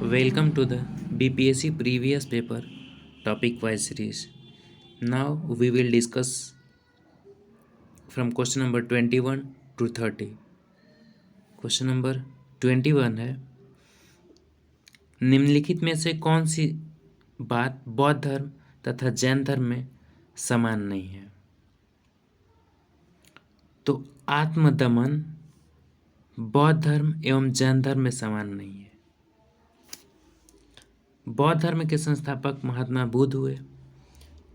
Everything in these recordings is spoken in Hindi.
Welcome to the BPSC previous paper topic wise series. Now we will discuss from question number 21 to 30. Question number 21 है, निम्नलिखित में से कौन सी बात बौद्ध धर्म तथा जैन धर्म में समान नहीं है? तो आत्मदमन बौद्ध धर्म एवं जैन धर्म में समान नहीं है। बौद्ध धर्म के संस्थापक महात्मा बुद्ध हुए,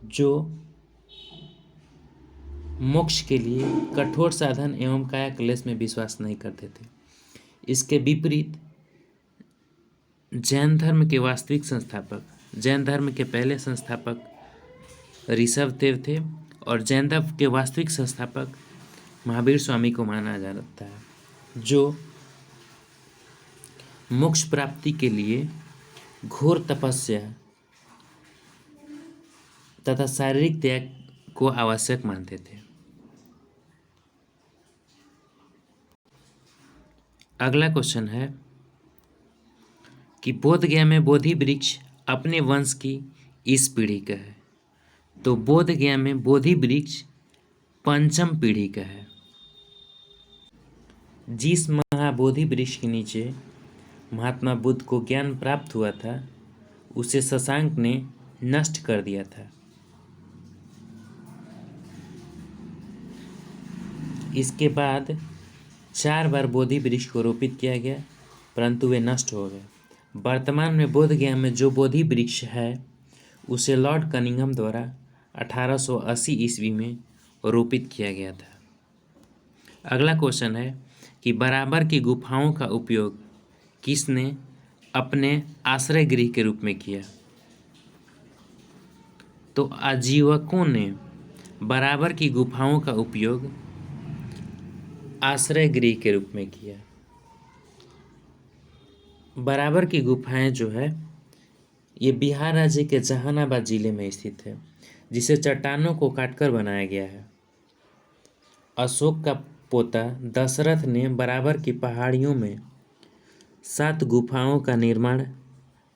जो मोक्ष के लिए कठोर साधन एवं काया क्लेश में विश्वास नहीं करते थे। इसके विपरीत जैन धर्म के वास्तविक संस्थापक, जैन धर्म के पहले संस्थापक ऋषभदेव थे और जैन धर्म के वास्तविक संस्थापक महावीर स्वामी को माना जाता है, जो मोक्ष प्राप्ति के लिए घोर तपस्या तथा शारीरिक त्याग को आवश्यक मानते थे। अगला क्वेश्चन है कि बोध गया में बोधि वृक्ष अपने वंश की इस पीढ़ी का है। तो बोध गया में बोधि वृक्ष पंचम पीढ़ी का है। जिस महाबोधि वृक्ष के नीचे महात्मा बुद्ध को ज्ञान प्राप्त हुआ था, उसे शशांक ने नष्ट कर दिया था। इसके बाद 4 बार बोधि वृक्ष को रोपित किया गया, परंतु वे नष्ट हो गए। वर्तमान में बोध गया में जो बोधि वृक्ष है, उसे लॉर्ड कनिंघम द्वारा 1880 ईस्वी में रोपित किया गया था। अगला क्वेश्चन है कि बराबर की गुफाओं का उपयोग किसने अपने आश्रय गृह के रूप में किया? तो आजीवकों ने बराबर की गुफाओं का उपयोग आश्रय गृह के रूप में किया। बराबर की गुफाएं जो है, ये बिहार राज्य के जहानाबाद जिले में स्थित है, जिसे चट्टानों को काटकर बनाया गया है। अशोक का पोता दशरथ ने बराबर की पहाड़ियों में 7 गुफाओं का निर्माण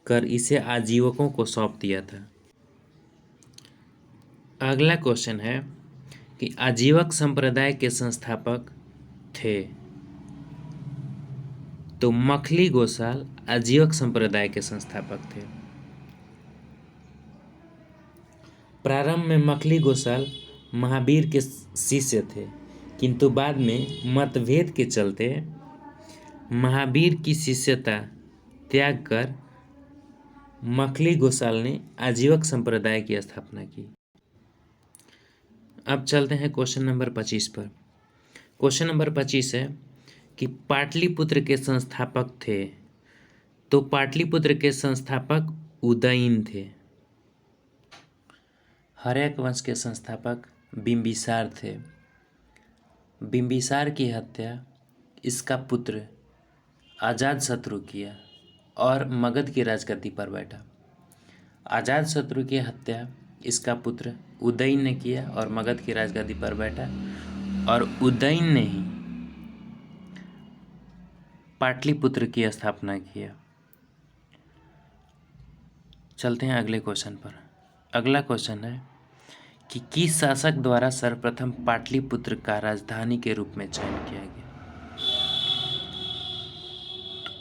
कर इसे आजीवकों को सौंप दिया था। अगला क्वेश्चन है कि आजीवक संप्रदाय के संस्थापक थे। तो मखली गोसाल आजीवक संप्रदाय के संस्थापक थे। प्रारंभ में मखली गोसाल महावीर के शिष्य थे, किंतु बाद में मतभेद के चलते महावीर की शिष्यता त्याग कर मखली गोसाल ने आजीवक संप्रदाय की स्थापना की। अब चलते हैं क्वेश्चन नंबर 25 पर। क्वेश्चन नंबर 25 है कि पाटलिपुत्र के संस्थापक थे। तो पाटलिपुत्र के संस्थापक उदयन थे। हर्यक वंश के संस्थापक बिंबिसार थे। बिंबिसार की हत्या इसका पुत्र अजातशत्रु किया और मगध की राजगद्दी पर बैठा। अजातशत्रु की हत्या इसका पुत्र उदयन ने किया और मगध की राजगद्दी पर बैठा, और उदयन ने ही पाटलिपुत्र की स्थापना किया। चलते हैं अगले क्वेश्चन पर। अगला क्वेश्चन है कि किस शासक द्वारा सर्वप्रथम पाटलिपुत्र का राजधानी के रूप में चयन किया गया?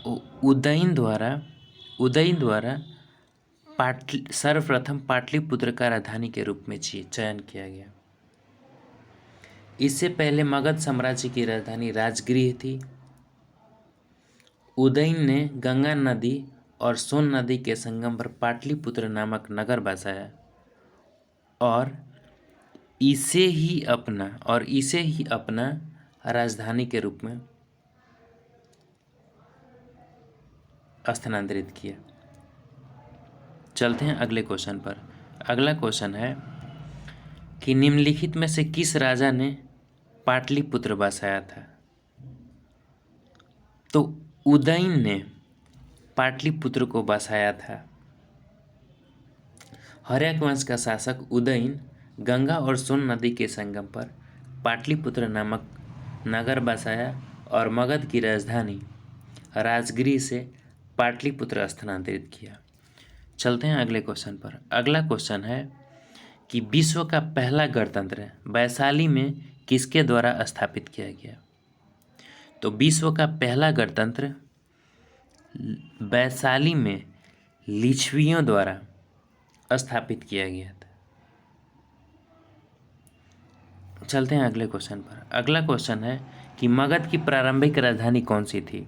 तो उदयन द्वारा सर्वप्रथम पाटलिपुत्र का राजधानी के रूप में चयन किया गया। इससे पहले मगध साम्राज्य की राजधानी राजगृह थी। उदयन ने गंगा नदी और सोन नदी के संगम पर पाटलिपुत्र नामक नगर बसाया और इसे ही अपना राजधानी के रूप में स्थानांतरित किया। चलते हैं अगले क्वेश्चन पर। अगला क्वेश्चन है कि निम्नलिखित में से किस राजा ने पाटलिपुत्र बसाया था? तो उदयन ने पाटलिपुत्र को बसाया था। हर्यक वंश का शासक उदयन गंगा और सोन नदी के संगम पर पाटलिपुत्र नामक नगर बसाया और मगध की राजधानी राजगृह से पाटलिपुत्र स्थानांतरित किया। चलते हैं अगले क्वेश्चन पर। अगला क्वेश्चन है कि विश्व का पहला गणतंत्र वैशाली में किसके द्वारा स्थापित किया गया। तो विश्व का पहला गणतंत्र वैशाली में लिच्छवियों द्वारा स्थापित किया गया था। चलते हैं अगले क्वेश्चन पर। अगला क्वेश्चन है कि मगध की प्रारंभिक राजधानी कौन सी थी।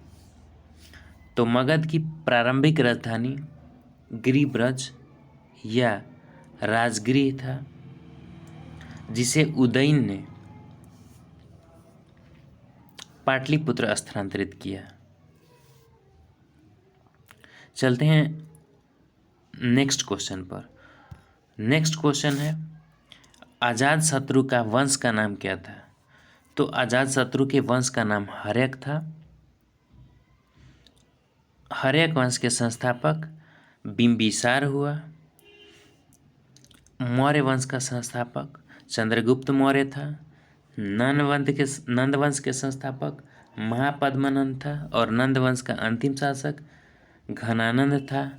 तो मगध की प्रारंभिक राजधानी गिरिब्रज या राजगृह था, जिसे उदयन ने पाटलिपुत्र स्थानांतरित किया। चलते हैं नेक्स्ट क्वेश्चन पर। नेक्स्ट क्वेश्चन है अजातशत्रु का वंश का नाम क्या था। तो अजातशत्रु के वंश का नाम हर्यक था। हर्यक वंश के संस्थापक बिंबिसार हुआ। मौर्य वंश का संस्थापक चंद्रगुप्त मौर्य था। नंद वंश के संस्थापक महापद्मनंद था और नंद वंश का अंतिम शासक घनानंद था।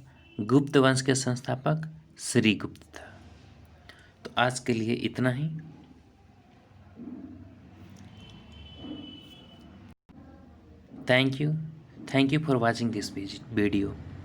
गुप्त वंश के संस्थापक श्रीगुप्त था। तो आज के लिए इतना ही। Thank you for watching this video.